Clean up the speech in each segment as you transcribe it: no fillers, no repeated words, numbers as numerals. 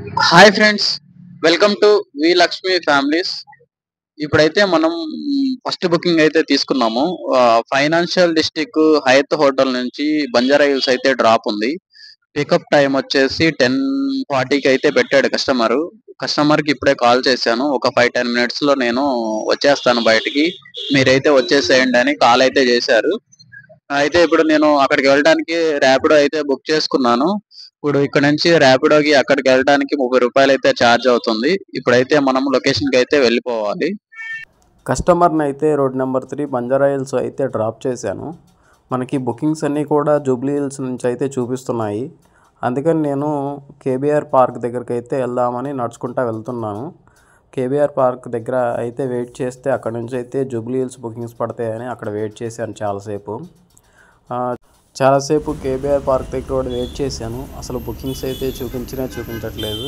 Hi friends, welcome to V Lakshmi families. ఇప్పుడైతే మనం first booking అయితే తీసుకున్నాము. ఫైనాన్షియల్ డిస్ట్రిక్ట్ హయత్ హోటల్ నుంచి బంజారా హిల్స్ అయితే డ్రాప్ ఉంది. పికప్ టైం వచ్చేసి 10:40కి అయితే పెట్టాడు కస్టమర్ కి ఇప్పుడే కాల్ చేశాను. ఒక 5-10 మినిట్స్ లో నేను వచ్చేస్తాను బయటికి, మీరైతే వచ్చేసేయండి అని కాల్ అయితే చేశారు. అయితే ఇప్పుడు నేను అక్కడికి వెళ్ళడానికి ర్యాపిడో అయితే బుక్ చేసుకున్నాను. ఇప్పుడు ఇక్కడ నుంచి ర్యాపిడోకి అక్కడికి వెళ్ళడానికి ₹30 అయితే ఛార్జ్ అవుతుంది. ఇప్పుడైతే మనం లొకేషన్ కి అయితే వెళ్ళిపోవాలి. కస్టమర్ని అయితే రోడ్ నెంబర్ 3 బంజారా హిల్స్ అయితే డ్రాప్ చేశాను. మనకి బుకింగ్స్ అన్నీ కూడా జూబ్లీ హిల్స్ నుంచి అయితే చూపిస్తున్నాయి. అందుకని నేను కేబీఆర్ పార్క్ దగ్గరికి అయితే వెళ్దామని నడుచుకుంటూ వెళ్తున్నాను. కేబీఆర్ పార్క్ దగ్గర అయితే వెయిట్ చేస్తే అక్కడ నుంచి అయితే జూబ్లీ హిల్స్ బుకింగ్స్ పడతాయని అక్కడ వెయిట్ చేశాను చాలాసేపు కేబీఆర్ పార్క్ దగ్గర కూడా వెయిట్ చేశాను. అసలు బుకింగ్స్ అయితే చూపించట్లేదు.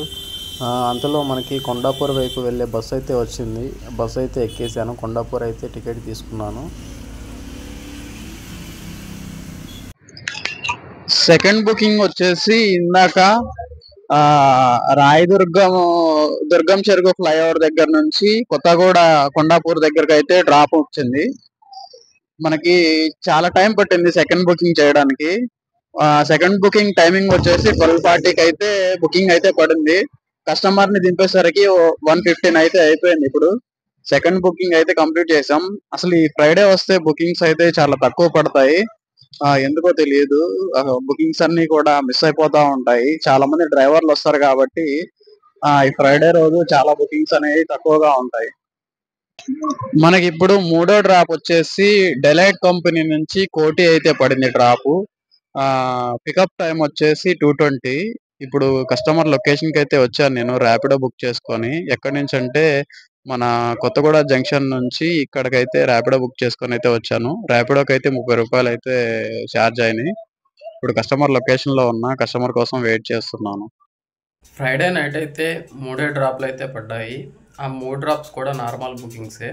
అంతలో మనకి కొండాపూర్ వైపు వెళ్ళే బస్సు అయితే వచ్చింది. బస్సు అయితే ఎక్కేసాను. కొండాపూర్ అయితే టికెట్ తీసుకున్నాను. సెకండ్ బుకింగ్ వచ్చేసి ఇందాక దుర్గం చెరుకు ఫ్లైఓవర్ దగ్గర నుంచి కొత్తగూడ కొండాపూర్ దగ్గరకు అయితే డ్రాప్ వచ్చింది. మనకి చాలా టైం పట్టింది సెకండ్ బుకింగ్ చేయడానికి. సెకండ్ బుకింగ్ టైమింగ్ వచ్చేసి 12:40కి అయితే బుకింగ్ అయితే పడింది. కస్టమర్ ని దింపేసరికి 1:15 అయితే అయిపోయింది. ఇప్పుడు సెకండ్ బుకింగ్ అయితే కంప్లీట్ చేసాం. అసలు ఈ ఫ్రైడే వస్తే బుకింగ్స్ అయితే చాలా తక్కువ పడతాయి. ఎందుకో తెలియదు, బుకింగ్స్ అన్ని కూడా మిస్ అయిపోతా ఉంటాయి. చాలా మంది డ్రైవర్లు వస్తారు కాబట్టి ఈ ఫ్రైడే రోజు చాలా బుకింగ్స్ అనేవి తక్కువగా ఉంటాయి. మనకి ఇప్పుడు మూడో డ్రాప్ వచ్చేసి డెలైట్ కంపెనీ నుంచి కోటి అయితే పడింది డ్రాప్. పికప్ టైం వచ్చేసి 2:20. ఇప్పుడు కస్టమర్ లొకేషన్ కి అయితే వచ్చాను నేను ర్యాపిడో బుక్ చేసుకొని. ఎక్కడి నుంచి అంటే మన కొత్తగూడ జంక్షన్ నుంచి ఇక్కడికైతే ర్యాపిడో బుక్ చేసుకొని అయితే వచ్చాను. ర్యాపిడోకి అయితే ₹30 అయితే ఛార్జ్ అయినాయి. ఇప్పుడు కస్టమర్ లొకేషన్ లో ఉన్నా, కస్టమర్ కోసం వెయిట్ చేస్తున్నాను. ఫ్రైడే నైట్ అయితే 3 డ్రాప్లు అయితే పడ్డాయి. ఆ 3 డ్రాప్స్ కూడా నార్మల్ బుకింగ్సే.